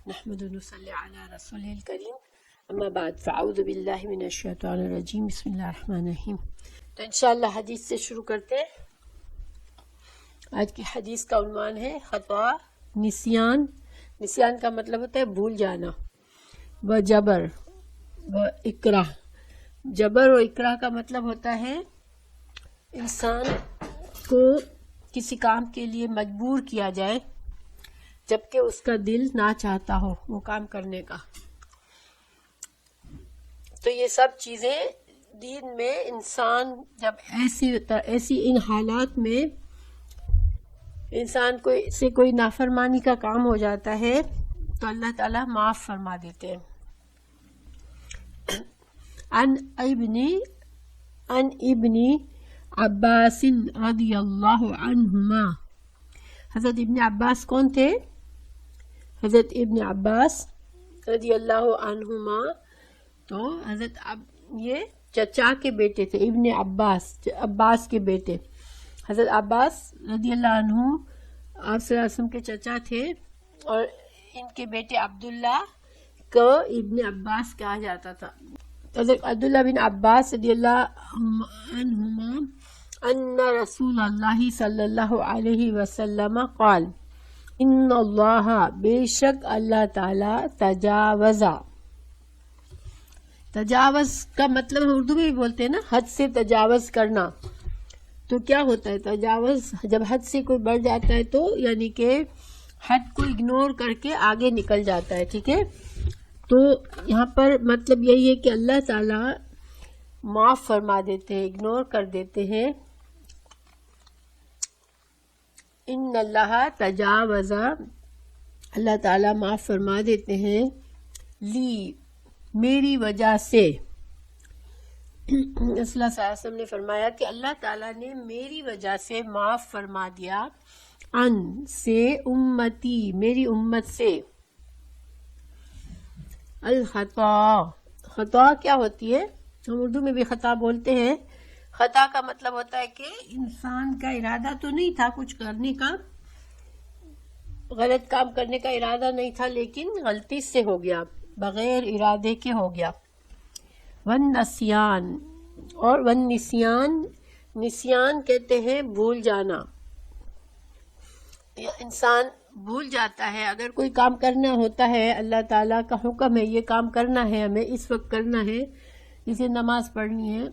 نحمد ونصلی علی رسول الکریم اما بعد فاعوذ باللہ من الشیطان الرجیم بسم اللہ الرحمن الرحیم۔ تو انشاءاللہ حدیث سے شروع کرتے ہیں۔ آج کی حدیث کا عنوان ہے خطا، نسیان۔ نسیان کا مطلب ہوتا ہے بھول جانا، و جبر و اکراہ۔ جبر و اکراہ کا مطلب ہوتا ہے انسان کو کسی کام کے لیے مجبور کیا جائے جبکہ اس کا دل نہ چاہتا ہو وہ کام کرنے کا۔ تو یہ سب چیزیں دین میں انسان جب ایسی ان حالات میں انسان کو سے کوئی نافرمانی کا کام ہو جاتا ہے تو اللہ تعالیٰ معاف فرما دیتے ہیں۔ عن ابن عباس رضی اللہ عنہما۔ حضرت ابن عباس کون تھے؟ حضرت ابن عباس رضی اللہ عنہما تو یہ چچا کے بیٹے تھے، ابن عباس کے بیٹے۔ حضرت عباس رضی اللہ عنہ آپ صلی اللہ علیہ وسلم کے چچا تھے اور ان کے بیٹے عبداللہ کو ابن عباس کہا جاتا تھا۔ حضرت عبداللہ بن عباس رضی اللہ عنہما ان رسول اللہ صلی اللہ علیہ وسلم قال ان اللہ، بے شک اللہ تعالی تجاوز کا مطلب ہم اردو میں بھی بولتے ہیں نا، حد سے تجاوز کرنا۔ تو کیا ہوتا ہے تجاوز؟ جب حد سے کوئی بڑھ جاتا ہے تو یعنی کہ حد کو اگنور کر کے آگے نکل جاتا ہے، ٹھیک ہے۔ تو یہاں پر مطلب یہی ہے کہ اللہ تعالی معاف فرما دیتے ہیں، اگنور کر دیتے ہیں۔ ان اللہ تجاوز، اللہ تعالیٰ معاف فرما دیتے ہیں، لی، میری وجہ سے۔ رسول اللہ صلی اللہ علیہ وسلم نے فرمایا کہ اللہ تعالیٰ نے میری وجہ سے معاف فرما دیا، ان سے، امتی، میری امت سے۔ الخطا، خطا کیا ہوتی ہے؟ ہم اردو میں بھی خطا بولتے ہیں۔ خطا کا مطلب ہوتا ہے کہ انسان کا ارادہ تو نہیں تھا کچھ کرنے کا، غلط کام کرنے کا ارادہ نہیں تھا لیکن غلطی سے ہو گیا، بغیر ارادے کے ہو گیا۔ والنسیان، اور والنسیان، نسیان کہتے ہیں بھول جانا۔ انسان بھول جاتا ہے، اگر کوئی کام کرنا ہوتا ہے، اللہ تعالیٰ کا حکم ہے یہ کام کرنا ہے، ہمیں اس وقت کرنا ہے، جسے نماز پڑھنی ہے،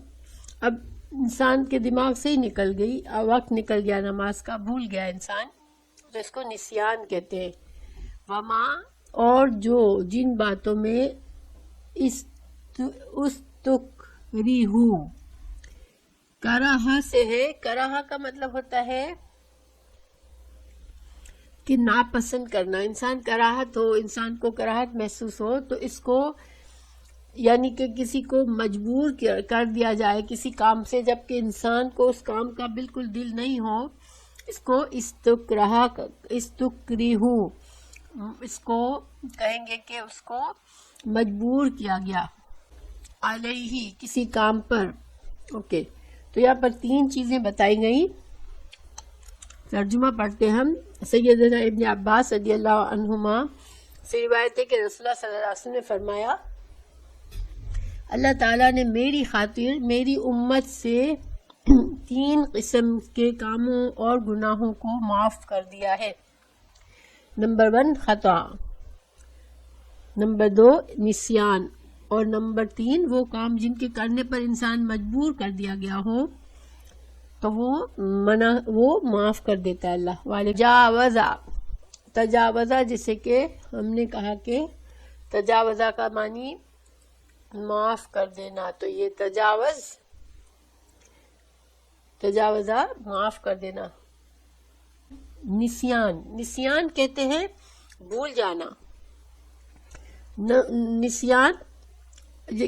اب انسان کے دماغ سے ہی نکل گئی، وقت نکل گیا نماز کا، بھول گیا انسان، تو اس کو نسیان کہتے ہیں۔ وما، اور جو، جن باتوں میں استکرہو، کراہا سے ہے۔ کراہا کا مطلب ہوتا ہے کہ ناپسند کرنا، انسان کراہت ہو، انسان کو کراہت محسوس ہو تو اس کو یعنی کہ کسی کو مجبور کر دیا جائے کسی کام سے جبکہ انسان کو اس کام کا بالکل دل نہیں ہو، اس کو استکرہو، اس کو کہیں گے کہ اس کو مجبور کیا گیا، علیہ، کسی کام پر۔ اوکے، تو یہاں پر تین چیزیں بتائی گئیں۔ ترجمہ پڑھتے ہم۔ سیدنا ابن عباس رضی اللہ عنہما سے روایت ہے کہ رسول اللہ صلی اللہ علیہ وسلم نے فرمایا اللہ تعالیٰ نے میری خاطر میری امت سے تین قسم کے کاموں اور گناہوں کو معاف کر دیا ہے۔ نمبر 1 خطا، نمبر 2 نسیان، اور نمبر 3 وہ کام جن کے کرنے پر انسان مجبور کر دیا گیا ہو تو وہ معاف کر دیتا ہے اللہ۔ تجاوزہ جسے کہ ہم نے کہا کہ تجاوزہ کا معنی معاف کر دینا، تو یہ تجاوزہ معاف کر دینا۔ نسیان کہتے ہیں بھول جانا۔ نسیان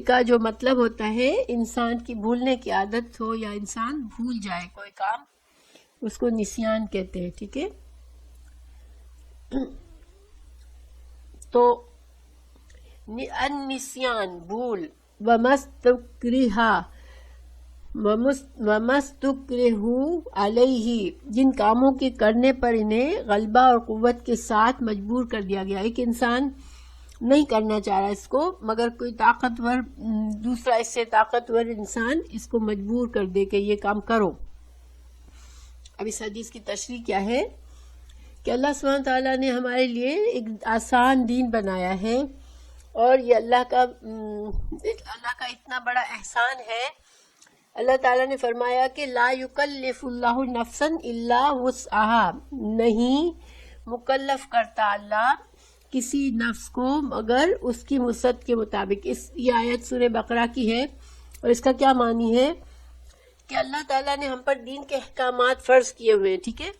کا جو مطلب ہوتا ہے انسان کی بھولنے کی عادت ہو یا انسان بھول جائے کوئی کام، اس کو نسیان کہتے ہیں، ٹھیک ہے۔ تو النسیان بھول، ومستکرہو علیہ، جن کاموں کے کرنے پر انہیں غلبہ اور قوت کے ساتھ مجبور کر دیا گیا۔ ایک انسان نہیں کرنا چاہ رہا اس کو، مگر کوئی طاقتور دوسرا اس سے طاقتور انسان اس کو مجبور کر دے کہ یہ کام کرو۔ اب اس حدیث کی تشریح کیا ہے کہ اللہ سبحانہ تعالیٰ نے ہمارے لیے ایک آسان دین بنایا ہے، اور یہ اللہ کا اتنا بڑا احسان ہے۔ اللہ تعالیٰ نے فرمایا کہ لا یکلف اللہ نفسا الا وسعها، نہیں مکلف کرتا اللہ کسی نفس کو مگر اس کی وسعت کے مطابق۔ یہ آیت سورہ بقرہ کی ہے، اور اس کا کیا معنی ہے کہ اللہ تعالیٰ نے ہم پر دین کے احکامات فرض کیے ہوئے ہیں، ٹھیک ہے۔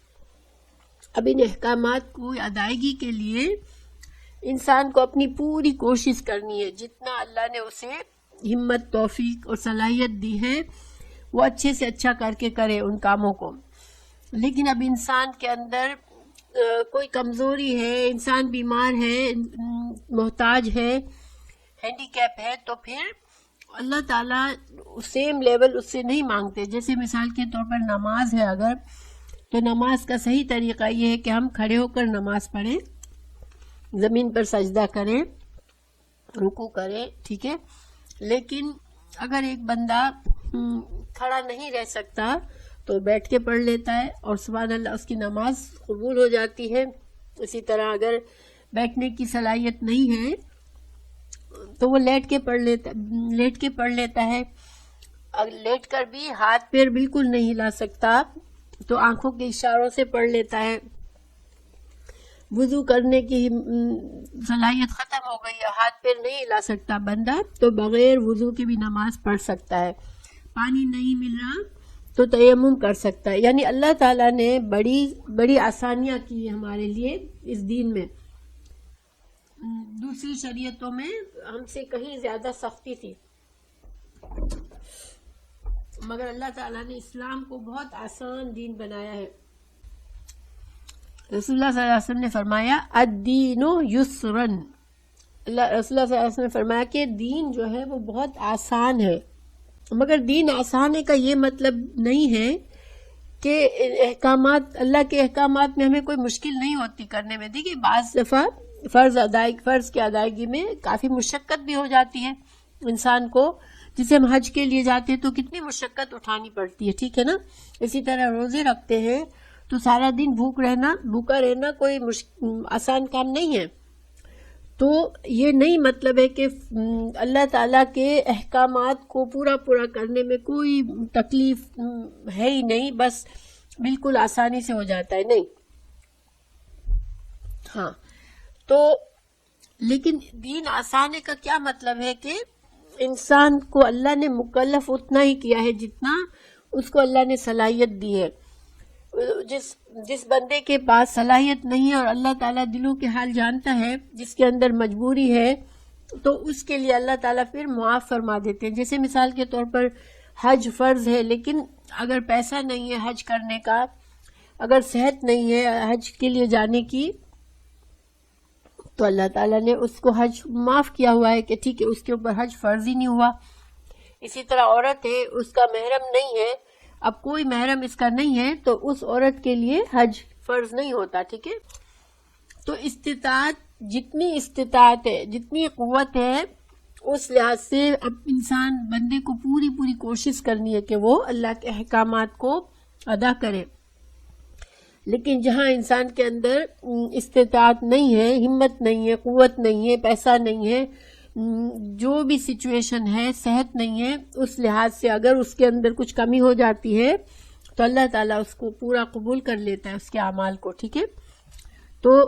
اب ان احکامات کو ادائیگی کے لیے انسان کو اپنی پوری کوشش کرنی ہے، جتنا اللہ نے اسے ہمت، توفیق اور صلاحیت دی ہے وہ اچھے سے اچھا کر کے کرے ان کاموں کو۔ لیکن اب انسان کے اندر کوئی کمزوری ہے، انسان بیمار ہے، محتاج ہے، ہینڈی کیپ ہے، تو پھر اللہ تعالیٰ سیم لیول اس سے نہیں مانگتے۔ جیسے مثال کے طور پر نماز ہے اگر، تو نماز کا صحیح طریقہ یہ ہے کہ ہم کھڑے ہو کر نماز پڑھیں، زمین پر سجدہ کریں، رکوع کریں، ٹھیک ہے۔ لیکن اگر ایک بندہ کھڑا نہیں رہ سکتا تو بیٹھ کے پڑھ لیتا ہے، اور سبحان اللہ اس کی نماز قبول ہو جاتی ہے۔ اسی طرح اگر بیٹھنے کی صلاحیت نہیں ہے تو وہ لیٹ کے پڑھ لیتا ہے۔ اگر لیٹ کر بھی ہاتھ پیر بالکل نہیں ہلا سکتا تو آنکھوں کے اشاروں سے پڑھ لیتا ہے۔ وضو کرنے کی صلاحیت ختم ہو گئی ہے، ہاتھ پیر نہیں ہلا سکتا بندہ، تو بغیر وضو کے بھی نماز پڑھ سکتا ہے۔ پانی نہیں مل رہا تو تیمم کر سکتا ہے۔ یعنی اللہ تعالیٰ نے بڑی بڑی آسانیاں کی ہیں ہمارے لیے اس دین میں۔ دوسری شریعتوں میں ہم سے کہیں زیادہ سختی تھی، مگر اللہ تعالیٰ نے اسلام کو بہت آسان دین بنایا ہے۔ رسول اللہ صلی اللہ علیہ وسلم نے فرمایا الدین یسرن، رسول اللہ صلی اللہ علیہ وسلم نے فرمایا کہ دین جو ہے وہ بہت آسان ہے۔ مگر دین آسان ہے کا یہ مطلب نہیں ہے کہ احکامات، اللہ کے احکامات میں ہمیں کوئی مشکل نہیں ہوتی کرنے میں۔ دیکھیے بعض دفعہ فرض کی ادائیگی میں کافی مشقت بھی ہو جاتی ہے انسان کو، جسے ہم حج کے لیے جاتے ہیں تو کتنی مشقت اٹھانی پڑتی ہے، ٹھیک ہے نا۔ اسی طرح روزے رکھتے ہیں تو سارا دن بھوکا رہنا کوئی آسان کام نہیں ہے۔ تو یہ نہیں مطلب ہے کہ اللہ تعالیٰ کے احکامات کو پورا کرنے میں کوئی تکلیف ہے ہی نہیں، بس بالکل آسانی سے ہو جاتا ہے، نہیں۔ ہاں تو لیکن دین آسان ہے کا کیا مطلب ہے کہ انسان کو اللہ نے مکلف اتنا ہی کیا ہے جتنا اس کو اللہ نے صلاحیت دی ہے۔ جس بندے کے پاس صلاحیت نہیں ہے اور اللہ تعالیٰ دلوں کے حال جانتا ہے، جس کے اندر مجبوری ہے، تو اس کے لیے اللہ تعالیٰ پھر معاف فرما دیتے ہیں۔ جیسے مثال کے طور پر حج فرض ہے، لیکن اگر پیسہ نہیں ہے حج کرنے کا، اگر صحت نہیں ہے حج کے لیے جانے کی، تو اللہ تعالیٰ نے اس کو حج معاف کیا ہوا ہے کہ ٹھیک ہے اس کے اوپر حج فرض ہی نہیں ہوا۔ اسی طرح عورت ہے، اس کا محرم نہیں ہے، اب کوئی محرم اس کا نہیں ہے تو اس عورت کے لیے حج فرض نہیں ہوتا، ٹھیک ہے۔ تو جتنی استطاعت ہے، جتنی قوت ہے، اس لحاظ سے اب انسان بندے کو پوری کوشش کرنی ہے کہ وہ اللہ کے احکامات کو ادا کرے۔ لیکن جہاں انسان کے اندر استطاعت نہیں ہے، ہمت نہیں ہے، قوت نہیں ہے، پیسہ نہیں ہے، جو بھی سچویشن ہے، صحت نہیں ہے، اس لحاظ سے اگر اس کے اندر کچھ کمی ہو جاتی ہے تو اللہ تعالیٰ اس کو پورا قبول کر لیتا ہے، اس کے اعمال کو، ٹھیک ہے۔ تو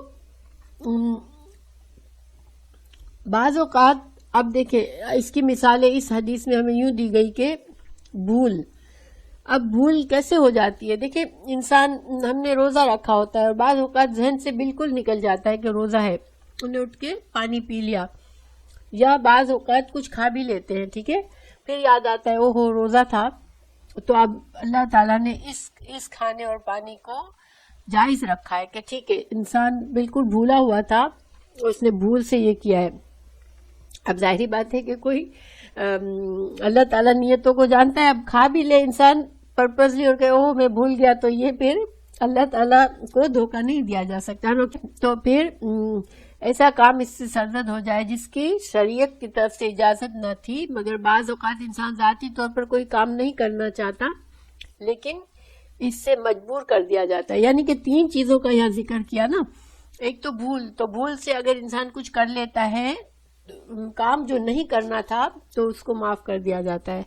بعض اوقات اب دیکھیں اس کی مثالیں اس حدیث میں ہمیں یوں دی گئی کہ اب بھول کیسے ہو جاتی ہے۔ دیکھیں انسان، ہم نے روزہ رکھا ہوتا ہے اور بعض اوقات ذہن سے بالکل نکل جاتا ہے کہ روزہ ہے، انہیں اٹھ کے پانی پی لیا، یا بعض اوقات کچھ کھا بھی لیتے ہیں، ٹھیک ہے، پھر یاد آتا ہے اوہو روزہ تھا۔ تو اب اللہ تعالیٰ نے اس کھانے اور پانی کو جائز رکھا ہے کہ ٹھیک ہے انسان بالکل بھولا ہوا تھا، اس نے بھول سے یہ کیا ہے۔ اب ظاہری بات ہے کہ کوئی اللہ تعالیٰ نیتوں کو جانتا ہے، اب کھا بھی لے انسان پرپزلی اور کہ اوہ میں بھول گیا، تو یہ پھر اللہ تعالیٰ کو دھوکہ نہیں دیا جا سکتا۔ تو پھر ایسا کام اس سے سرزد ہو جائے جس کی شریعت کی طرف سے اجازت نہ تھی، مگر بعض اوقات انسان ذاتی طور پر کوئی کام نہیں کرنا چاہتا لیکن اس سے مجبور کر دیا جاتا ہے. یعنی کہ 3 چیزوں کا یہاں ذکر کیا نا. ایک تو بھول سے اگر انسان کچھ کر لیتا ہے کام جو نہیں کرنا تھا تو اس کو معاف کر دیا جاتا ہے.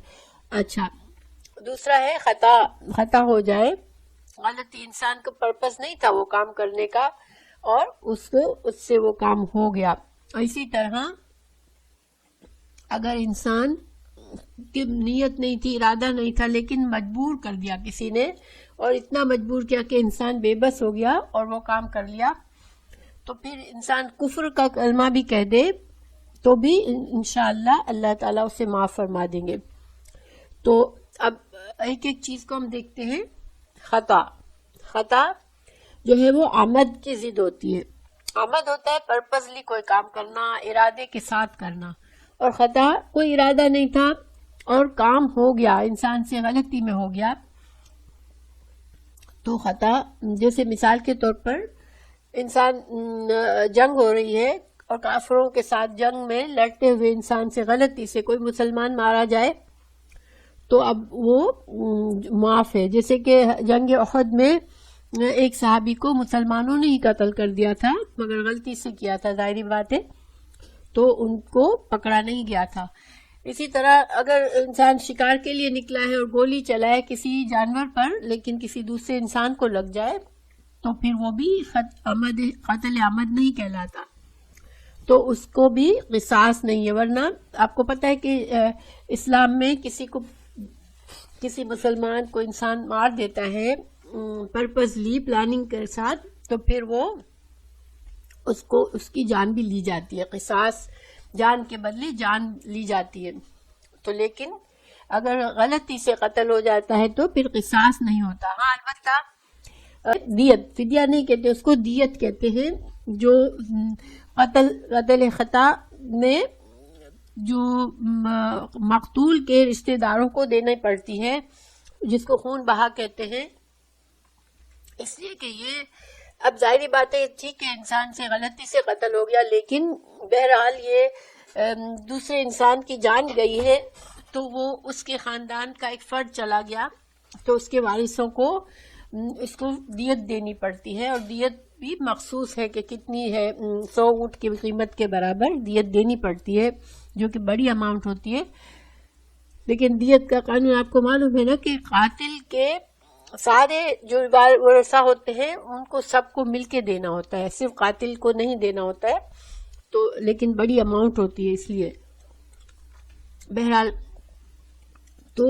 اچھا، دوسرا ہے خطا ہو جائے، غلطی، انسان کو پرپس نہیں تھا وہ کام کرنے کا اور اس سے وہ کام ہو گیا. اسی طرح اگر انسان کی نیت نہیں تھی، ارادہ نہیں تھا، لیکن مجبور کر دیا کسی نے اور اتنا مجبور کیا کہ انسان بے بس ہو گیا اور وہ کام کر لیا، تو پھر انسان کفر کا کلمہ بھی کہہ دے تو بھی انشاءاللہ اللہ تعالیٰ اسے معاف فرما دیں گے. تو اب ایک ایک چیز کو ہم دیکھتے ہیں. خطا جو ہے وہ عمد کی ضد ہوتی ہے. عمد ہوتا ہے پرپزلی کوئی کام کرنا، ارادے کے ساتھ کرنا، اور خطا کوئی ارادہ نہیں تھا اور کام ہو گیا، انسان سے غلطی میں ہو گیا. تو خطا جیسے مثال کے طور پر انسان جنگ ہو رہی ہے اور کافروں کے ساتھ جنگ میں لڑتے ہوئے انسان سے غلطی سے کوئی مسلمان مارا جائے تو اب وہ معاف ہے. جیسے کہ جنگ احد میں ایک صحابی کو مسلمانوں نے ہی قتل کر دیا تھا مگر غلطی سے کیا تھا، ظاہری بات ہے، تو ان کو پکڑا نہیں گیا تھا. اسی طرح اگر انسان شکار کے لیے نکلا ہے اور گولی چلائے کسی جانور پر لیکن کسی دوسرے انسان کو لگ جائے تو پھر وہ بھی قتل عمد نہیں کہلاتا، تو اس کو بھی قصاص نہیں ہے. ورنہ آپ کو پتہ ہے کہ اسلام میں کسی مسلمان کو انسان مار دیتا ہے پرپزلی پلاننگ کے ساتھ تو پھر وہ اس کی جان بھی لی جاتی ہے. قصاص جان کے بدلے جان لی جاتی ہے. تو لیکن اگر غلطی سے قتل ہو جاتا ہے تو پھر قصاص نہیں ہوتا. ہاں البتہ دیت، فدیہ نہیں کہتے اس کو، دیت کہتے ہیں، جو قتل خطا میں جو مقتول کے رشتہ داروں کو دینی پڑتی ہے، جس کو خون بہا کہتے ہیں. اس لیے کہ یہ اب ظاہری بات ہے، ٹھیک ہے انسان سے غلطی سے قتل ہو گیا لیکن بہرحال یہ دوسرے انسان کی جان گئی ہے تو وہ اس کے خاندان کا ایک فرد چلا گیا تو اس کے وارثوں کو اس کو دیت دینی پڑتی ہے، اور دیت بھی مخصوص ہے کہ کتنی ہے، 100 اونٹ کی قیمت کے برابر دیت دینی پڑتی ہے جو کہ بڑی اماؤنٹ ہوتی ہے. لیکن دیت کا قانون آپ کو معلوم ہے نا کہ قاتل کے سارے جو ورثہ ہوتے ہیں ان کو سب کو مل کے دینا ہوتا ہے، صرف قاتل کو نہیں دینا ہوتا ہے. تو لیکن بڑی اماؤنٹ ہوتی ہے اس لیے. بہرحال تو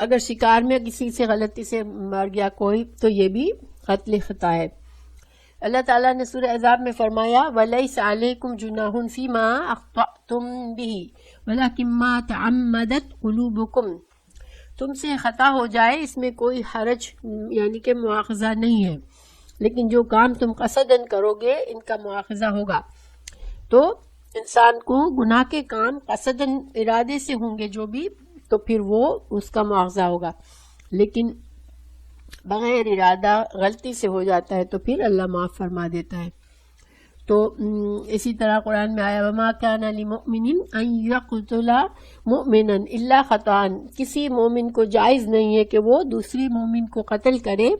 اگر شکار میں کسی سے غلطی سے مر گیا کوئی تو یہ بھی قتل خطا ہے. اللہ تعالیٰ نے سورہ احزاب میں فرمایا وَلَيْسَ عَلَيْكُمْ جُنَاحٌ فِي مَا أَخْطَأْتُمْ بِهِ وَلَكِنْ مَا تَعَمَّدَتْ قُلُوبُكُمْ. تم سے خطا ہو جائے اس میں کوئی حرج یعنی کہ مواخذہ نہیں ہے، لیکن جو کام تم قصدن کرو گے ان کا مواخذہ ہوگا. تو انسان کو گناہ کے کام قصدن ارادے سے ہوں گے جو بھی تو پھر وہ اس کا مواخذہ ہوگا، لیکن بغیر ارادہ غلطی سے ہو جاتا ہے تو پھر اللہ معاف فرما دیتا ہے. تو اسی طرح قرآن میں آیا وَمَا كَانَ لِمُؤْمِنٍ أَن يَقْتُلَ مُؤْمِنًا إِلَّا خَطَأً. کسی مومن کو جائز نہیں ہے کہ وہ دوسری مومن کو قتل کرے.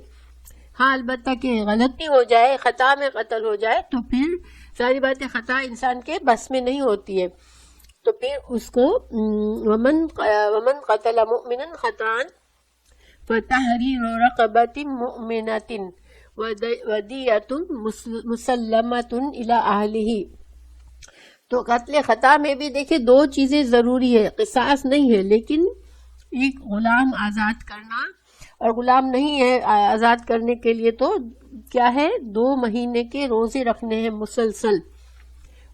ہاں البتہ کہ غلطی ہو جائے، خطا میں قتل ہو جائے تو پھر ساری باتیں خطا انسان کے بس میں نہیں ہوتی ہے، تو پھر اس کو وَمَنْ قَتَلَ مُؤْمِنًا خَطَأً فَتَحْرِيرُ رَقَبَةٍ مُؤْمِنَةٍ وَدِيَةٌ مُسَلَّمَةٌ إِلَىٰ أَهْلِهِ. تو قتل خطا میں بھی دیکھیں 2 چیزیں ضروری ہے، قصاص نہیں ہے لیکن ایک غلام آزاد کرنا، اور غلام نہیں ہے آزاد کرنے کے لیے تو کیا ہے 2 مہینے کے روزے رکھنے ہیں مسلسل،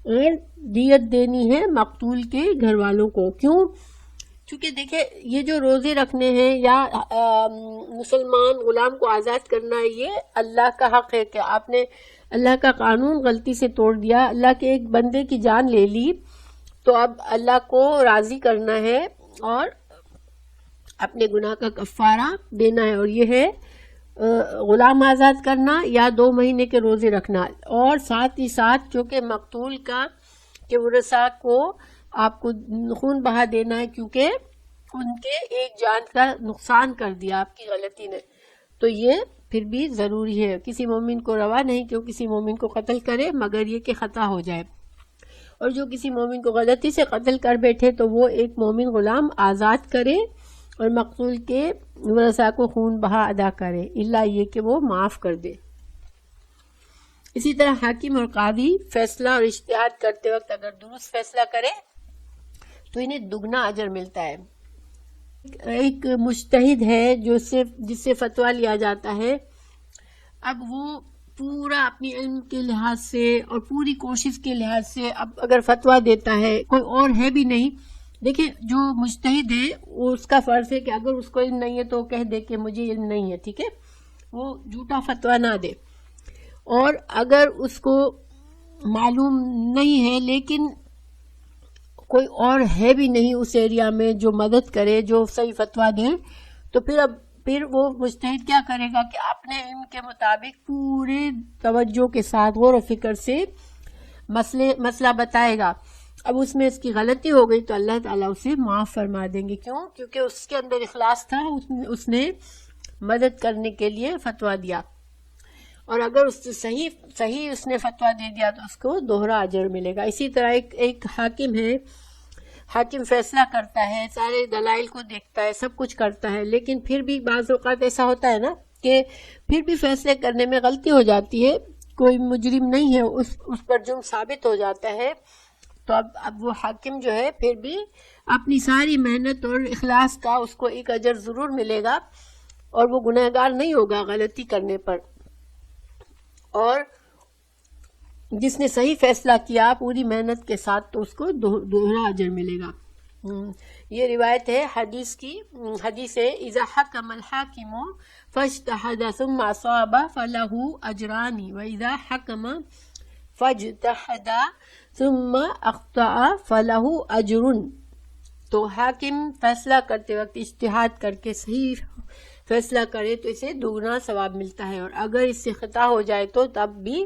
اور دیت دینی ہے مقتول کے گھر والوں کو. کیوں؟ چونکہ دیکھیں یہ جو روزے رکھنے ہیں یا مسلمان غلام کو آزاد کرنا ہے یہ اللہ کا حق ہے کہ آپ نے اللہ کا قانون غلطی سے توڑ دیا، اللہ کے ایک بندے کی جان لے لی، تو اب اللہ کو راضی کرنا ہے اور اپنے گناہ کا کفارہ دینا ہے، اور یہ ہے غلام آزاد کرنا یا 2 مہینے کے روزے رکھنا، اور ساتھ ہی ساتھ چونکہ مقتول کا کہ ورثاء کو آپ کو خون بہا دینا ہے، کیونکہ ان کے ایک جان کا نقصان کر دیا آپ کی غلطی نے، تو یہ پھر بھی ضروری ہے۔ کسی مومن کو روا نہیں کہ وہ کسی مومن کو قتل کرے مگر یہ کہ خطا ہو جائے، اور جو کسی مومن کو غلطی سے قتل کر بیٹھے تو وہ ایک مومن غلام آزاد کرے اور مقتول کے ورثاء کو خون بہا ادا کرے، الا یہ کہ وہ معاف کر دے۔ اسی طرح حاکم اور قاضی فیصلہ اور اجتہاد کرتے وقت اگر درست فیصلہ کرے تو انہیں دگنا اجر ملتا ہے۔ ایک مجتہد ہے جس سے فتویٰ لیا جاتا ہے، اب وہ پورا اپنی علم کے لحاظ سے اور پوری کوشش کے لحاظ سے اب اگر فتویٰ دیتا ہے، کوئی اور ہے بھی نہیں، دیکھیں جو مجتہد ہے اس کا فرض ہے کہ اگر اس کو علم نہیں ہے تو وہ کہہ دے کہ مجھے علم نہیں ہے، ٹھیک ہے، وہ جھوٹا فتویٰ نہ دے، اور اگر اس کو معلوم نہیں ہے لیکن کوئی اور ہے بھی نہیں اس ایریا میں جو مدد کرے، جو صحیح فتویٰ دے، تو پھر وہ مجتہد کیا کرے گا کہ اپنے علم کے مطابق پورے توجہ کے ساتھ غور و فکر سے مسئلہ بتائے گا۔ اب اس میں اس کی غلطی ہو گئی تو اللہ تعالیٰ اسے معاف فرما دیں گے، کیوں؟ کیونکہ اس کے اندر اخلاص تھا، اس نے مدد کرنے کے لیے فتویٰ دیا، اور اگر اس سے صحیح اس نے فتویٰ دے دیا تو اس کو دوہرا اجر ملے گا۔ اسی طرح ایک حاکم ہے، حاکم فیصلہ کرتا ہے، سارے دلائل کو دیکھتا ہے، سب کچھ کرتا ہے، لیکن پھر بھی بعض اوقات ایسا ہوتا ہے نا کہ پھر بھی فیصلے کرنے میں غلطی ہو جاتی ہے، کوئی مجرم نہیں ہے، اس پر جرم ثابت ہو جاتا ہے، تو اب وہ حاکم جو ہے پھر بھی اپنی ساری محنت اور اخلاص کا اس کو ایک اجر ضرور ملے گا، اور وہ گنہگار نہیں ہوگا غلطی کرنے پر، اور جس نے صحیح فیصلہ کیا پوری محنت کے ساتھ تو اس کو دوہرا اجر ملے گا۔ یہ روایت ہے حدیث ہے اذا حکم الحاکم فاجتہد ثم اصاب فلہ اجران واذا حکم فاجتہد ثم اخطأ فلہ اجر۔ تو حاکم فیصلہ کرتے وقت اجتہاد کر کے صحیح فیصلہ کرے تو اسے دوگنا ثواب ملتا ہے، اور اگر اس سے خطا ہو جائے تو تب بھی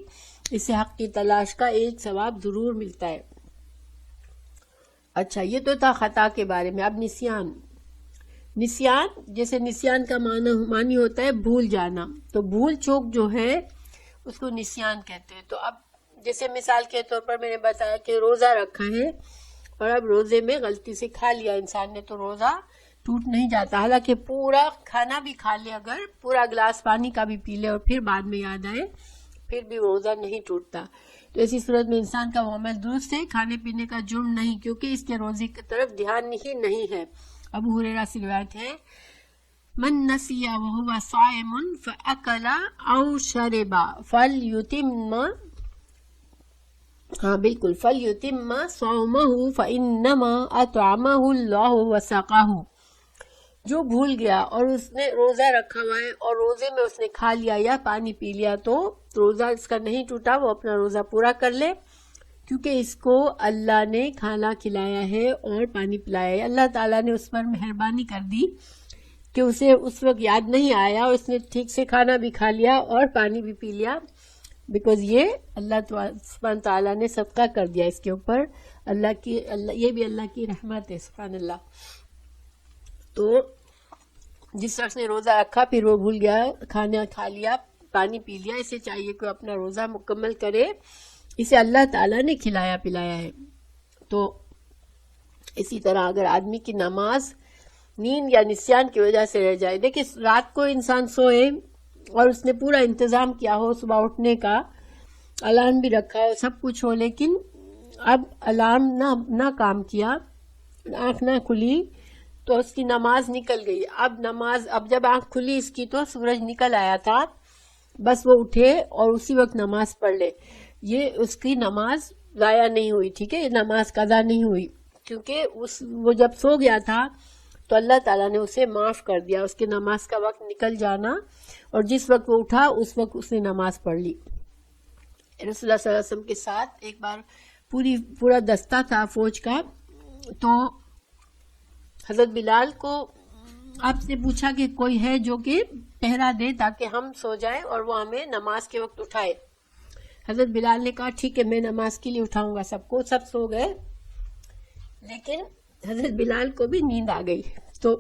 اسے حق کی تلاش کا ایک ثواب ضرور ملتا ہے۔ اچھا، یہ تو تھا خطا کے بارے میں۔ اب نسیان، جیسے نسیان کا معنی ہوتا ہے بھول جانا، تو بھول چوک جو ہے اس کو نسیان کہتے ہیں۔ تو اب جیسے مثال کے طور پر میں نے بتایا کہ روزہ رکھا ہے اور اب روزے میں غلطی سے کھا لیا انسان نے تو روزہ ٹوٹ نہیں جاتا، حالانکہ پورا کھانا بھی کھا لے، اگر پورا گلاس پانی کا بھی پی لے اور پھر بعد میں یاد آئے پھر بھی روزہ نہیں ٹوٹتا۔ تو ایسی صورت میں انسان کا معاملہ درست ہے، کھانے پینے کا جرم نہیں، کیونکہ اس کے روزے کی طرف دھیان ہی نہیں ہے۔ ابو ہریرہ سے روایت ہے من نسی وهو صائم فاکل او شرب فلیتم فلیتم صومه فانما اطعمه اللہ وسقاه۔ جو بھول گیا اور اس نے روزہ رکھا ہوا ہے اور روزے میں اس نے کھا لیا یا پانی پی لیا تو روزہ اس کا نہیں ٹوٹا، وہ اپنا روزہ پورا کر لے، کیونکہ اس کو اللہ نے کھانا کھلایا ہے اور پانی پلایا ہے۔ اللہ تعالیٰ نے اس پر مہربانی کر دی کہ اسے اس وقت یاد نہیں آیا اور اس نے ٹھیک سے کھانا بھی کھا لیا اور پانی بھی پی لیا، بیکاز یہ اللہ سبحانہ تعالیٰ نے صدقہ کر دیا اس کے اوپر، یہ بھی اللہ کی رحمت ہے، سبحان اللہ۔ تو جس شخص نے روزہ رکھا پھر وہ بھول گیا، کھانا کھا لیا، پانی پی لیا، اسے چاہیے کہ اپنا روزہ مکمل کرے، اسے اللہ تعالیٰ نے کھلایا پلایا ہے۔ تو اسی طرح اگر آدمی کی نماز نیند یا نسیان کی وجہ سے رہ جائے، دیکھیں رات کو انسان سوئے اور اس نے پورا انتظام کیا ہو صبح اٹھنے کا، الارم بھی رکھا ہو، سب کچھ ہو، لیکن اب الارم نہ کام کیا، آنکھ نہ کھلی تو اس کی نماز نکل گئی۔ اب جب آنکھ کھلی اس کی تو سورج نکل آیا تھا، بس وہ اٹھے اور اسی وقت نماز پڑھ لے، یہ اس کی نماز ضائع نہیں ہوئی، ٹھیک ہے، یہ نماز قضا نہیں ہوئی، کیونکہ وہ جب سو گیا تھا تو اللہ تعالیٰ نے اسے معاف کر دیا، اس کے نماز کا وقت نکل جانا، اور جس وقت وہ اٹھا اس وقت اس نے نماز پڑھ لی۔ رسول اللہ صلی اللہ علیہ وسلم کے ساتھ ایک بار پورا دستہ تھا فوج کا، تو حضرت بلال کو آپ نے پوچھا کہ کوئی ہے جو کہ پہرا دے تاکہ ہم سو جائیں اور وہ ہمیں نماز کے وقت اٹھائے. حضرت بلال نے کہا ٹھیک ہے میں نماز کے لیے اٹھاؤں گا سب کو. سب سو گئے لیکن حضرت بلال کو بھی نیند آ گئی. تو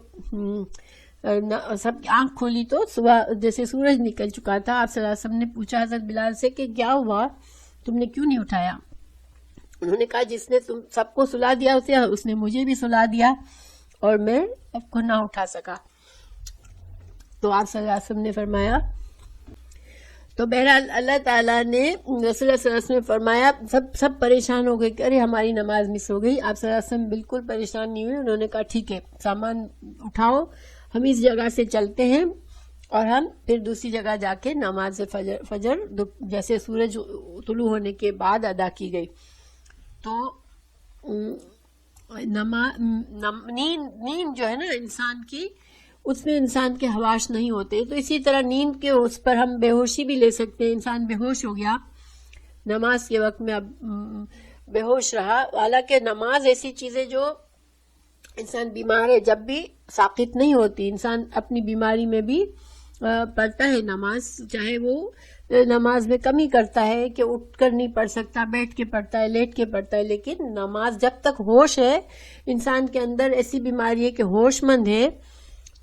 سب کی آنکھ کھولی تو صبح جیسے سورج نکل چکا تھا. آپ صلی اللہ علیہ وسلم نے پوچھا حضرت بلال سے کہ کیا ہوا, تم نے کیوں نہیں اٹھایا؟ انہوں نے کہا جس نے تم سب کو سلا دیا اس نے مجھے بھی سلا دیا اور میں سب کو نہ اٹھا سکا. تو آپ صلی اللہ علیہ وسلم نے فرمایا, تو بہرحال اللہ تعالیٰ نے رسول اللہ صلی اللہ علیہ وسلم نے فرمایا, سب پریشان ہو گئے کہ ارے ہماری نماز مس ہو گئی. آپ صلی اللہ علیہ وسلم بالکل پریشان نہیں ہوئے. انہوں نے کہا ٹھیک ہے سامان اٹھاؤ, ہم اس جگہ سے چلتے ہیں اور ہم پھر دوسری جگہ جا کے نماز فجر جیسے سورج طلوع ہونے کے بعد ادا کی گئی. تو نیند جو ہے نا انسان کی, اس میں انسان کے حواس نہیں ہوتے. تو اسی طرح نیند کے اس پر ہم بے ہوشی بھی لے سکتے ہیں. انسان بے ہوش ہو گیا نماز کے وقت میں, اب بے ہوش رہا. حالانکہ نماز ایسی چیز ہے جو انسان بیمار ہے جب بھی ساقط نہیں ہوتی. انسان اپنی بیماری میں بھی پڑھتا ہے نماز, چاہے وہ نماز میں کمی کرتا ہے کہ اٹھ کر نہیں پڑھ سکتا, بیٹھ کے پڑھتا ہے, لیٹ کے پڑھتا ہے, لیکن نماز جب تک ہوش ہے انسان کے اندر, ایسی بیماری ہے کہ ہوش مند ہے,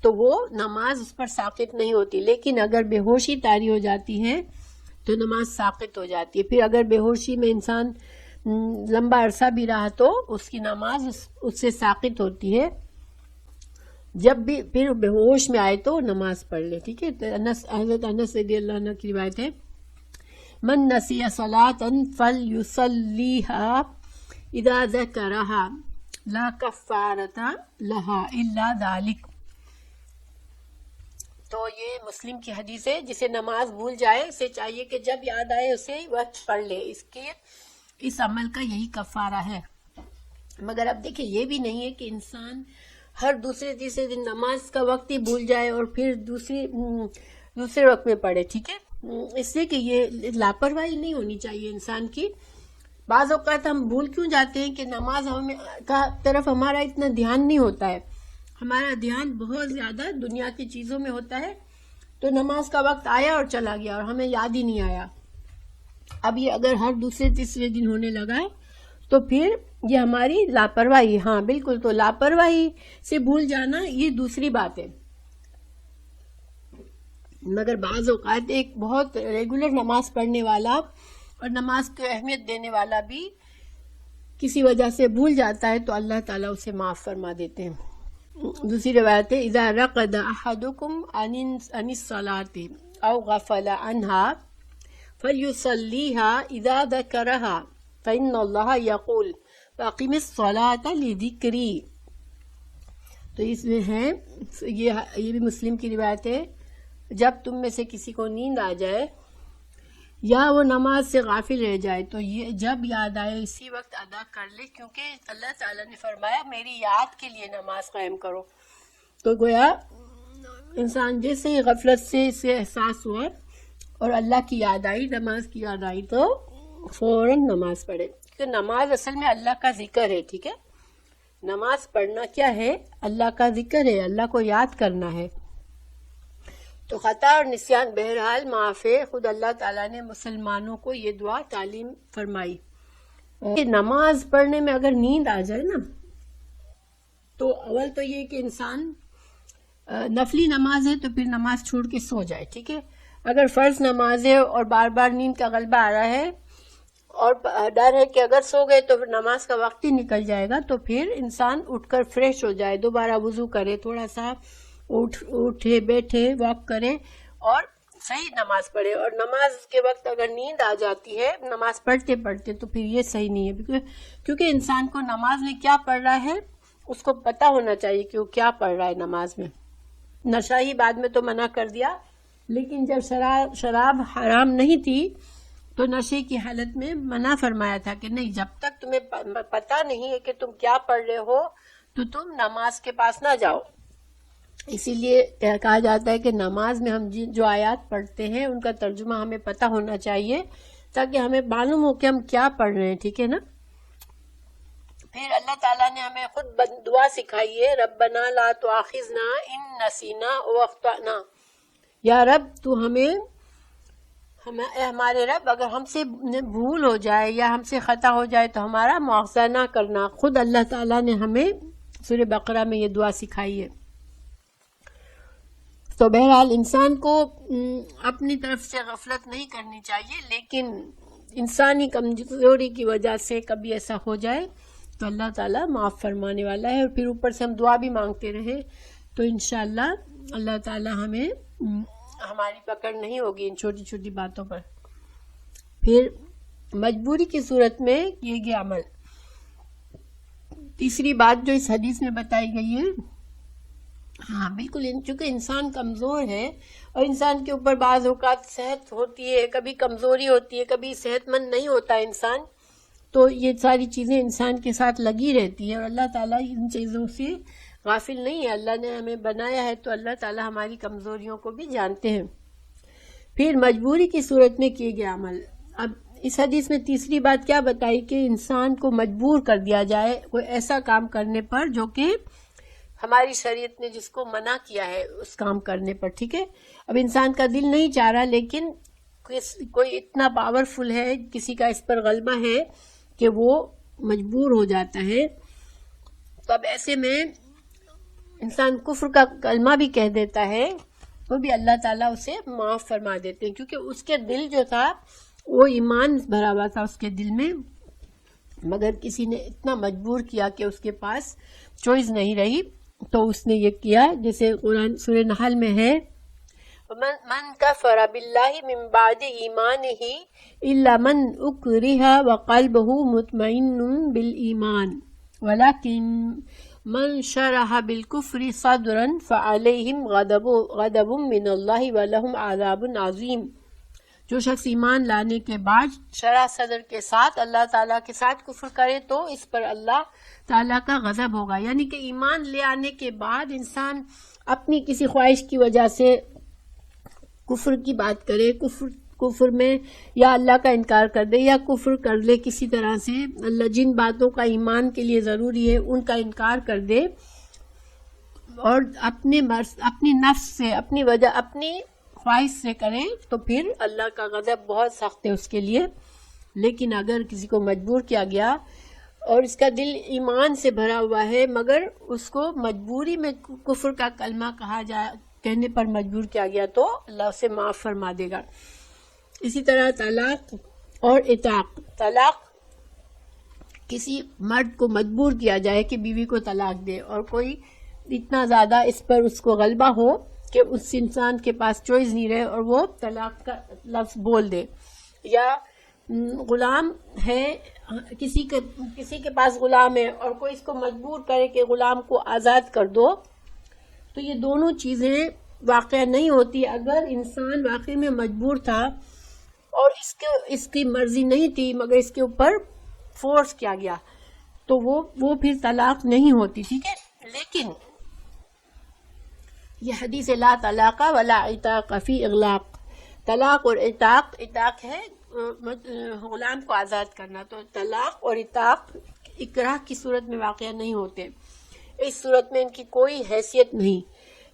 تو وہ نماز اس پر ساقط نہیں ہوتی. لیکن اگر بے ہوشی طاری ہو جاتی ہے تو نماز ساقط ہو جاتی ہے. پھر اگر بے ہوشی میں انسان لمبا عرصہ بھی رہا تو اس کی نماز اس سے ساقط ہوتی ہے. جب بھی پھر بے ہوش میں آئے تو نماز پڑھ لے. ٹھیک ہے, حضرت انس رضی اللہ عنہ کی روایت ہے, من نسی صلاۃ فلیصلیها اذا ذکرها لا کفارۃ لها الا ذلک. تو یہ مسلم کی حدیث ہے, جسے نماز بھول جائے اسے چاہیے کہ جب یاد آئے اسے وقت پڑھ لے. اس عمل کا یہی کفارہ ہے. مگر اب دیکھیں یہ بھی نہیں ہے کہ انسان ہر دوسرے تیسرے دن نماز کا وقت ہی بھول جائے اور پھر دوسرے وقت میں پڑھے. ٹھیک ہے, اس لیے کہ یہ لاپرواہی نہیں ہونی چاہیے انسان کی. بعض اوقات ہم بھول کیوں جاتے ہیں کہ نماز کا طرف ہمارا اتنا دھیان نہیں ہوتا ہے. ہمارا دھیان بہت زیادہ دنیا کی چیزوں میں ہوتا ہے. تو نماز کا وقت آیا اور چلا گیا اور ہمیں یاد ہی نہیں آیا. اب یہ اگر ہر دوسرے تیسرے دن ہونے لگا ہے تو پھر یہ ہماری لاپرواہی. ہاں بالکل, تو لاپرواہی سے بھول جانا یہ دوسری بات ہے. مگر بعض اوقات ایک بہت ریگولر نماز پڑھنے والا اور نماز کو اہمیت دینے والا بھی کسی وجہ سے بھول جاتا ہے تو اللہ تعالیٰ اسے معاف فرما دیتے ہیں. دوسری روایت ہے, اذا رقد احدکم عن الصلاة او غفل عنها فلیصلیها اذا ذکرها فإن اللہ یقول فاقم الصلاة لذکری. تو اس میں ہے یہ بھی مسلم کی روایت ہے, جب تم میں سے کسی کو نیند آ جائے یا وہ نماز سے غافل رہ جائے تو یہ جب یاد آئے اسی وقت ادا کر لے, کیونکہ اللہ تعالیٰ نے فرمایا میری یاد کے لیے نماز قائم کرو. تو گویا انسان جیسے ہی غفلت سے اسے احساس ہوا اور اللہ کی یاد آئی, نماز کی یاد آئی, تو فوراً نماز پڑھے. کیونکہ نماز اصل میں اللہ کا ذکر ہے. ٹھیک ہے, نماز پڑھنا کیا ہے؟ اللہ کا ذکر ہے, اللہ کو یاد کرنا ہے. تو خطا اور نسیان بہرحال معاف ہے. خود اللہ تعالیٰ نے مسلمانوں کو یہ دعا تعلیم فرمائی. نماز پڑھنے میں اگر نیند آ جائے نا, تو اول تو یہ کہ انسان نفلی نماز ہے تو پھر نماز چھوڑ کے سو جائے. ٹھیک ہے, اگر فرض نماز ہے اور بار بار نیند کا غلبہ آ رہا ہے اور ڈر ہے کہ اگر سو گئے تو پھر نماز کا وقت ہی نکل جائے گا, تو پھر انسان اٹھ کر فریش ہو جائے, دوبارہ وضو کرے, تھوڑا سا اٹھے بیٹھے واک کرے اور صحیح نماز پڑھے. اور نماز کے وقت اگر نیند آ جاتی ہے نماز پڑھتے پڑھتے تو پھر یہ صحیح نہیں ہے, کیونکہ انسان کو نماز میں کیا پڑھ رہا ہے اس کو پتہ ہونا چاہیے کہ وہ کیا پڑھ رہا ہے نماز میں. نشہ ہی بعد میں تو منع کر دیا, لیکن جب شراب حرام نہیں تھی تو نشے کی حالت میں منع فرمایا تھا کہ نہیں, جب تک تمہیں پتہ نہیں ہے کہ تم کیا پڑھ رہے ہو تو تم نماز کے پاس نہ جاؤ. اسی لیے کہا جاتا ہے کہ نماز میں ہم جو آیات پڑھتے ہیں ان کا ترجمہ ہمیں پتہ ہونا چاہیے تاکہ ہمیں معلوم ہو کہ ہم کیا پڑھ رہے ہیں. ٹھیک ہے نا, پھر اللہ تعالیٰ نے ہمیں خود دعا سکھائی ہے، ربنا لا تؤاخذنا ان نسینا او اخطأنا، یا رب تو ہمیں ہمارے رب اگر ہم سے بھول ہو جائے یا ہم سے خطا ہو جائے تو ہمارا مواخذہ نہ کرنا۔ خود اللہ تعالیٰ نے ہمیں سورہ بقرہ میں یہ دعا سکھائی ہے۔ تو بہرحال انسان کو اپنی طرف سے غفلت نہیں کرنی چاہیے، لیکن انسانی کمزوری کی وجہ سے کبھی ایسا ہو جائے تو اللہ تعالیٰ معاف فرمانے والا ہے، اور پھر اوپر سے ہم دعا بھی مانگتے رہیں تو انشاءاللہ اللہ تعالیٰ ہمیں ہماری پکڑ نہیں ہوگی ان چھوٹی چھوٹی باتوں پر۔ پھر مجبوری کی صورت میں کیے گئے عمل، تیسری بات جو اس حدیث میں بتائی گئی ہے، ہاں بالکل، چونکہ انسان کمزور ہے اور انسان کے اوپر بعض اوقات صحت ہوتی ہے، کبھی کمزوری ہوتی ہے، کبھی صحت مند نہیں ہوتا انسان، تو یہ ساری چیزیں انسان کے ساتھ لگی رہتی ہے، اور اللہ تعالیٰ ان چیزوں سے غافل نہیں ہے۔ اللہ نے ہمیں بنایا ہے تو اللہ تعالیٰ ہماری کمزوریوں کو بھی جانتے ہیں۔ پھر مجبوری کی صورت میں کیے گئے عمل، اب اس حدیث میں تیسری بات کیا بتائی کہ انسان کو مجبور کر دیا جائے کوئی ایسا کام کرنے پر جو کہ ہماری شریعت نے جس کو منع کیا ہے اس کام کرنے پر، ٹھیک ہے۔ اب انسان کا دل نہیں چاہ رہا، لیکن کوئی اتنا پاورفل ہے، کسی کا اس پر غلبہ ہے کہ وہ مجبور ہو جاتا ہے، تو اب ایسے میں انسان کفر کا کلمہ بھی کہہ دیتا ہے تو بھی اللہ تعالیٰ اسے معاف فرما دیتے ہیں، کیونکہ اس کے دل جو تھا وہ ایمان بھرا ہوا تھا اس کے دل میں، مگر کسی نے اتنا مجبور کیا کہ اس کے پاس چوائس نہیں رہی تو اس نے یہ کیا، جیسے قرآن سورہ نحل میں ہے، من کفر باللہ من بعد ایمانہ الا من اکرہ وقلبہ مطمئن بالایمان ولکن من شرح بالکفر صدرا فعلیہم غضب من اللہ ولہم عذاب عظیم۔ جو شخص ایمان لانے کے بعد شرح صدر کے ساتھ اللہ تعالیٰ کے ساتھ کفر کرے تو اس پر اللہ تعالیٰ کا غضب ہوگا، یعنی کہ ایمان لے آنے کے بعد انسان اپنی کسی خواہش کی وجہ سے کفر کی بات کرے، کفر میں یا اللہ کا انکار کر دے یا کفر کر لے کسی طرح سے، اللہ جن باتوں کا ایمان کے لیے ضروری ہے ان کا انکار کر دے اور اپنی نفس سے اپنی خواہش سے کریں تو پھر اللہ کا غضب بہت سخت ہے اس کے لیے۔ لیکن اگر کسی کو مجبور کیا گیا اور اس کا دل ایمان سے بھرا ہوا ہے مگر اس کو مجبوری میں کفر کا کلمہ کہنے پر مجبور کیا گیا تو اللہ اسے معاف فرما دے گا۔ اسی طرح طلاق اور عتاق، طلاق کسی مرد کو مجبور کیا جائے کہ بیوی کو طلاق دے اور کوئی اتنا زیادہ اس پر اس کو غلبہ ہو کہ اس انسان کے پاس چوائس نہیں رہے اور وہ طلاق کا لفظ بول دے، یا غلام ہے کسی کے پاس غلام ہے اور کوئی اس کو مجبور کرے کہ غلام کو آزاد کر دو، تو یہ دونوں چیزیں واقع نہیں ہوتی۔ اگر انسان واقعی میں مجبور تھا اور اس کی مرضی نہیں تھی مگر اس کے اوپر فورس کیا گیا تو وہ پھر طلاق نہیں ہوتی، ٹھیک ہے۔ لیکن یہ حدیث لا طلاق ولا عتاق فی اغلاق، طلاق اور عتاق ہے غلام کو آزاد کرنا، تو طلاق اور عتاق اکراہ کی صورت میں واقع نہیں ہوتے، اس صورت میں ان کی کوئی حیثیت نہیں۔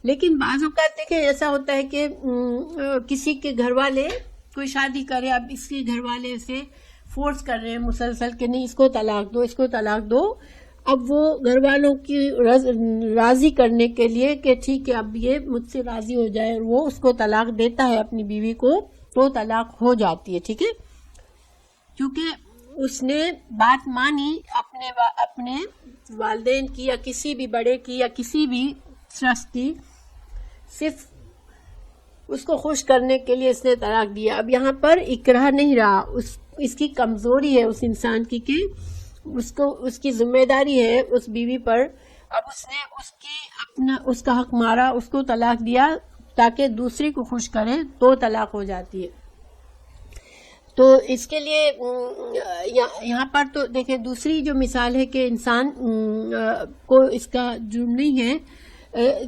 لیکن بعض اوقات دیکھیں ایسا ہوتا ہے کہ کسی کے گھر والے کوئی شادی کرے، اب اس کے گھر والے اسے فورس کر رہے ہیں مسلسل کہ نہیں اس کو طلاق دو، اب وہ گھر والوں کی راضی کرنے کے لیے کہ ٹھیک ہے اب یہ مجھ سے راضی ہو جائے اور وہ اس کو طلاق دیتا ہے اپنی بیوی کو تو طلاق ہو جاتی ہے، ٹھیک ہے، کیونکہ اس نے بات مانی اپنے والدین کی یا کسی بھی بڑے کی یا کسی بھی شخص کی، صرف اس کو خوش کرنے کے لیے اس نے طلاق دیا۔ اب یہاں پر اکراہ نہیں رہا، اس کی کمزوری ہے اس انسان کی کہ اس کی ذمہ داری ہے اس بیوی پر، اب اس نے اس کا حق مارا، اس کو طلاق دیا تاکہ دوسری کو خوش کرے تو طلاق ہو جاتی ہے۔ تو اس کے لیے یہاں پر تو دیکھیں دوسری جو مثال ہے کہ انسان کو اس کا جرم نہیں ہے،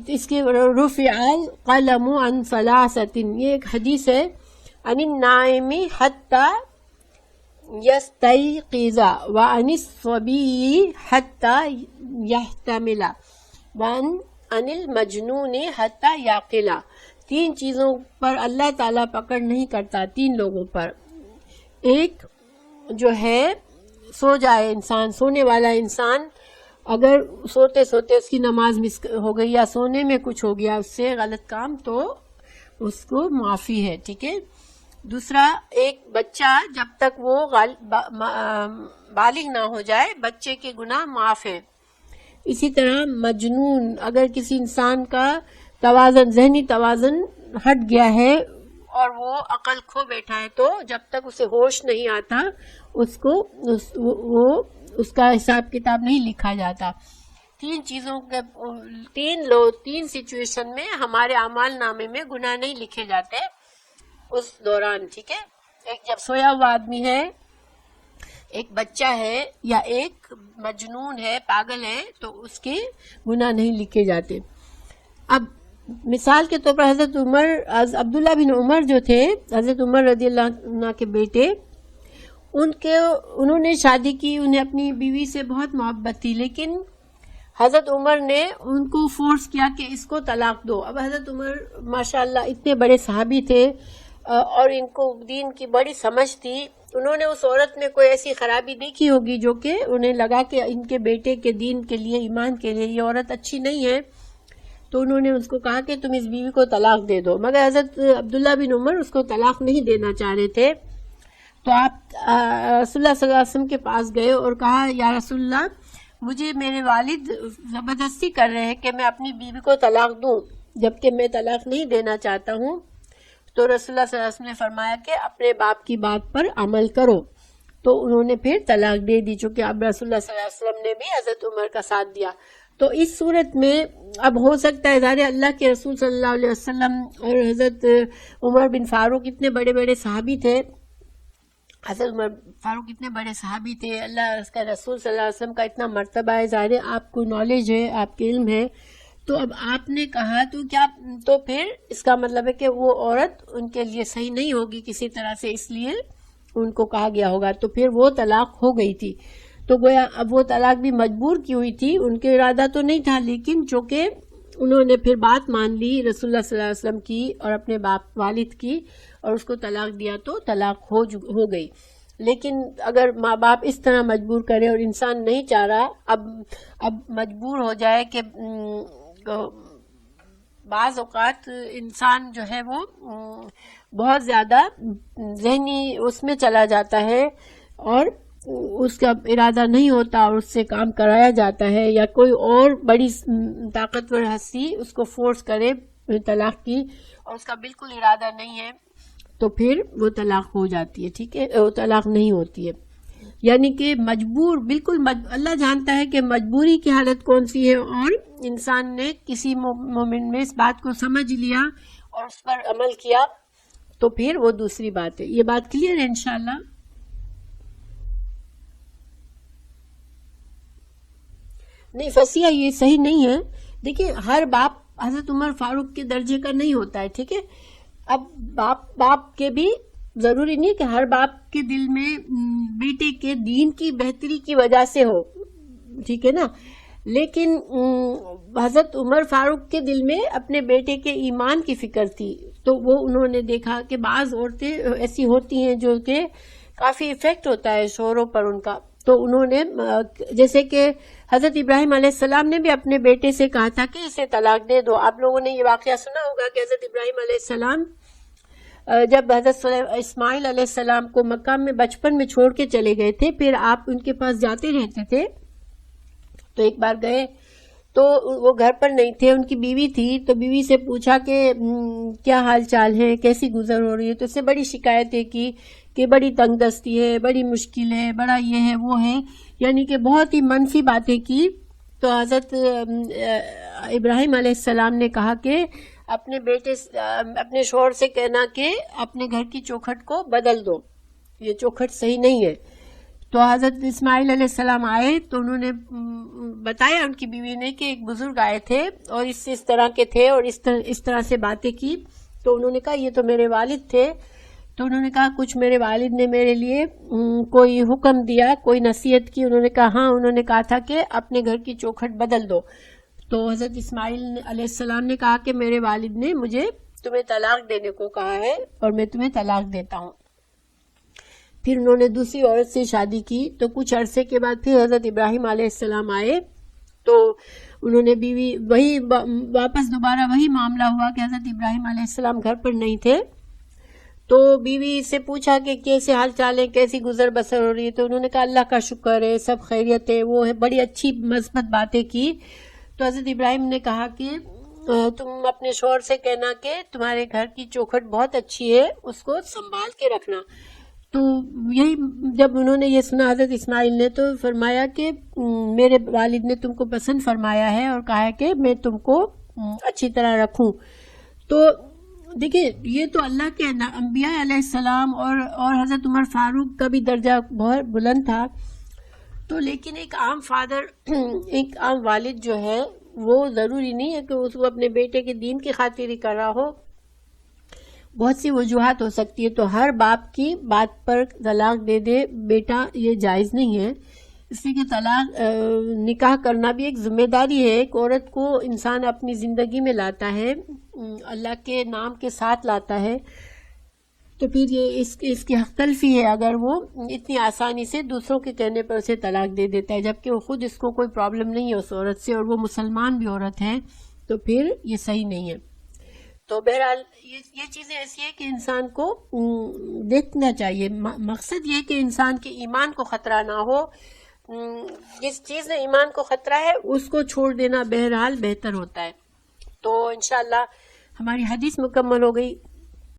اس کے رفع القلم عن ثلاثة، یہ ایک حدیث ہے، عن النائم حتی یستیقظ وعن الصبی حتی یحتمل وعن المجنون حتی یعقل. 3 چیزوں پر اللہ تعالیٰ پکڑ نہیں کرتا، 3 لوگوں پر. ایک جو ہے سو جائے انسان، سونے والا انسان، اگر سوتے سوتے اس کی نماز مس ہو گئی یا سونے میں کچھ ہو گیا اس سے غلط کام، تو اس کو معافی ہے، ٹھیک ہے. دوسرا، ایک بچہ جب تک وہ بالغ نہ ہو جائے بچے کے گناہ معاف ہیں. اسی طرح مجنون، اگر کسی انسان کا توازن، ذہنی توازن ہٹ گیا ہے اور وہ عقل کھو بیٹھا ہے، تو جب تک اسے ہوش نہیں آتا اس کا حساب کتاب نہیں لکھا جاتا. 3 چیزوں کے 3 سچویشن میں ہمارے اعمال نامے میں گناہ نہیں لکھے جاتے اس دوران، ٹھیک ہے. ایک جب سویا ہوا آدمی ہے، ایک بچہ ہے یا ایک مجنون ہے، پاگل ہے، تو اس کے گناہ نہیں لکھے جاتے. اب مثال کے طور پر حضرت عمر، عبداللہ بن عمر جو تھے، حضرت عمر رضی اللہ عنہ کے بیٹے، انہوں نے شادی کی، انہیں اپنی بیوی سے بہت محبت تھی، لیکن حضرت عمر نے ان کو فورس کیا کہ اس کو طلاق دو. اب حضرت عمر ماشاءاللہ اتنے بڑے صحابی تھے اور ان کو دین کی بڑی سمجھ تھی. انہوں نے اس عورت میں کوئی ایسی خرابی دیکھی ہوگی جو کہ انہیں لگا کہ ان کے بیٹے کے دین کے لیے، ایمان کے لیے یہ عورت اچھی نہیں ہے، تو انہوں نے اس کو کہا کہ تم اس بیوی کو طلاق دے دو. مگر حضرت عبداللہ بن عمر اس کو طلاق نہیں دینا چاہ رہے تھے. تو آپ رسول اللہ صلی اللہ علیہ وسلم کے پاس گئے اور کہا، یا رسول اللہ، مجھے میرے والد زبردستی کر رہے ہیں کہ میں اپنی بیوی کو طلاق دوں، جبکہ میں طلاق نہیں دینا چاہتا ہوں. تو رسول اللہ صلی اللہ علیہ وسلم نے فرمایا کہ اپنے باپ کی بات پر عمل کرو. تو انہوں نے پھر طلاق دے دی، چونکہ اب رسول اللہ صلی اللہ علیہ وسلم نے بھی حضرت عمر کا ساتھ دیا. تو اس صورت میں اب ہو سکتا ہے، ظاہر اللہ کے رسول صلی اللہ علیہ وسلم اور حضرت عمر بن فاروق اتنے بڑے بڑے صحابی تھے، حضرت عمر فاروق اتنے بڑے صحابی تھے، اللہ کا رسول صلی اللہ علیہ وسلم کا اتنا مرتبہ ہے، ظاہر ہے آپ کو نالج ہے، آپ کے علم ہے. تو اب آپ نے کہا تو پھر اس کا مطلب ہے کہ وہ عورت ان کے لیے صحیح نہیں ہوگی کسی طرح سے، اس لیے ان کو کہا گیا ہوگا. تو پھر وہ طلاق ہو گئی تھی. تو گویا اب وہ طلاق بھی مجبور کی ہوئی تھی، ان کے ارادہ تو نہیں تھا، لیکن چونکہ انہوں نے پھر بات مان لی رسول اللہ صلی اللہ علیہ وسلم کی اور اپنے والد کی، اور اس کو طلاق دیا تو طلاق ہو گئی. لیکن اگر ماں باپ اس طرح مجبور کرے اور انسان نہیں چاہ رہا، اب مجبور ہو جائے کہ بعض اوقات انسان جو ہے وہ بہت زیادہ ذہنی اس میں چلا جاتا ہے اور اس کا ارادہ نہیں ہوتا اور اس سے کام کرایا جاتا ہے، یا کوئی اور بڑی طاقتور ہستی اس کو فورس کرے طلاق کی اور اس کا بالکل ارادہ نہیں ہے، تو پھر وہ طلاق ہو جاتی ہے، ٹھیک ہے، وہ طلاق نہیں ہوتی ہے. یعنی کہ مجبور، بالکل اللہ جانتا ہے کہ مجبوری کی حالت کون سی ہے، اور انسان نے کسی مومن میں اس بات کو سمجھ لیا اور اس پر عمل کیا تو پھر وہ دوسری بات ہے. یہ بات کلیئر ہے انشاءاللہ؟ نہیں، فصیح یہ صحیح نہیں ہے. دیکھیں، ہر باپ حضرت عمر فاروق کے درجے کا نہیں ہوتا ہے، ٹھیک ہے. اب باپ کے بھی ضروری نہیں کہ ہر باپ کے دل میں بیٹے کے دین کی بہتری کی وجہ سے ہو، ٹھیک ہے نا. لیکن حضرت عمر فاروق کے دل میں اپنے بیٹے کے ایمان کی فکر تھی، تو وہ انہوں نے دیکھا کہ بعض عورتیں ایسی ہوتی ہیں جو کہ کافی افیکٹ ہوتا ہے شوہروں پر ان کا. تو انہوں نے، جیسے کہ حضرت ابراہیم علیہ السلام نے بھی اپنے بیٹے سے کہا تھا کہ اسے طلاق دے دو. آپ لوگوں نے یہ واقعہ سنا ہوگا کہ حضرت ابراہیم علیہ السلام جب حضرت اسماعیل علیہ السلام کو مکہ میں بچپن میں چھوڑ کے چلے گئے تھے، پھر آپ ان کے پاس جاتے رہتے تھے. تو ایک بار گئے تو وہ گھر پر نہیں تھے، ان کی بیوی تھی. تو بیوی سے پوچھا کہ کیا حال چال ہے، کیسی گزر ہو رہی ہے. تو اس سے بڑی شکایتیں کی کہ بڑی تنگ دستی ہے، بڑی مشکل ہے، بڑا یہ ہے وہ ہے، یعنی کہ بہت ہی منفی باتیں کی. تو حضرت ابراہیم علیہ السلام نے کہا کہ اپنے شوہر سے کہنا کہ اپنے گھر کی چوکھٹ کو بدل دو، یہ چوکھٹ صحیح نہیں ہے. تو حضرت اسماعیل علیہ السلام آئے تو انہوں نے بتایا ان کی بیوی نے کہ ایک بزرگ آئے تھے اور اس طرح کے تھے اور اس طرح سے باتیں کی. تو انہوں نے کہا یہ تو میرے والد تھے. تو انہوں نے کہا کچھ میرے والد نے میرے لیے کوئی حکم دیا، کوئی نصیحت کی؟ انہوں نے کہا ہاں، انہوں نے کہا تھا کہ اپنے گھر کی چوکھٹ بدل دو۔ تو حضرت اسماعیل علیہ السلام نے کہا کہ میرے والد نے مجھے تمہیں طلاق دینے کو کہا ہے اور میں تمہیں طلاق دیتا ہوں۔ پھر انہوں نے دوسری عورت سے شادی کی۔ تو کچھ عرصے کے بعد پھر حضرت ابراہیم علیہ السلام آئے، تو انہوں نے بیوی وہی واپس دوبارہ وہی معاملہ ہوا کہ حضرت ابراہیم علیہ السلام گھر پر نہیں تھے۔ تو بیوی سے پوچھا کہ کیسے حال چال ہے، کیسی گزر بسر ہو رہی ہے؟ تو انہوں نے کہا اللہ کا شکر ہے، سب خیریت ہے۔ وہ بڑی اچھی مثبت باتیں کی۔ تو حضرت ابراہیم نے کہا کہ تم اپنے شوہر سے کہنا کہ تمہارے گھر کی چوکھٹ بہت اچھی ہے، اس کو سنبھال کے رکھنا۔ تو یہی جب انہوں نے یہ سنا حضرت اسماعیل نے، تو فرمایا کہ میرے والد نے تم کو پسند فرمایا ہے اور کہا ہے کہ میں تم کو اچھی طرح رکھوں۔ تو دیکھیں یہ تو اللہ کے انبیاء علیہ السلام اور حضرت عمر فاروق کا بھی درجہ بہت بلند تھا۔ تو لیکن ایک عام فادر ایک عام والد جو ہے وہ ضروری نہیں ہے کہ اس کو اپنے بیٹے کے دین کی خاطر ہی کر رہا ہو، بہت سی وجوہات ہو سکتی ہے۔ تو ہر باپ کی بات پر طلاق دے دے بیٹا، یہ جائز نہیں ہے، اس لیے کہ طلاق نکاح کرنا بھی ایک ذمہ داری ہے۔ ایک عورت کو انسان اپنی زندگی میں لاتا ہے، اللہ کے نام کے ساتھ لاتا ہے، تو پھر یہ اس کی حق تلفی ہے اگر وہ اتنی آسانی سے دوسروں کے کہنے پر اسے طلاق دے دیتا ہے، جبکہ وہ خود اس کو کوئی پرابلم نہیں ہے اس عورت سے، اور وہ مسلمان بھی عورت ہے، تو پھر یہ صحیح نہیں ہے۔ تو بہرحال یہ چیزیں ایسی ہیں کہ انسان کو دیکھنا چاہیے۔ مقصد یہ کہ انسان کے ایمان کو خطرہ نہ ہو، جس چیز میں ایمان کو خطرہ ہے اس کو چھوڑ دینا بہرحال بہتر ہوتا ہے۔ تو انشاءاللہ ہماری حدیث مکمل ہو گئی۔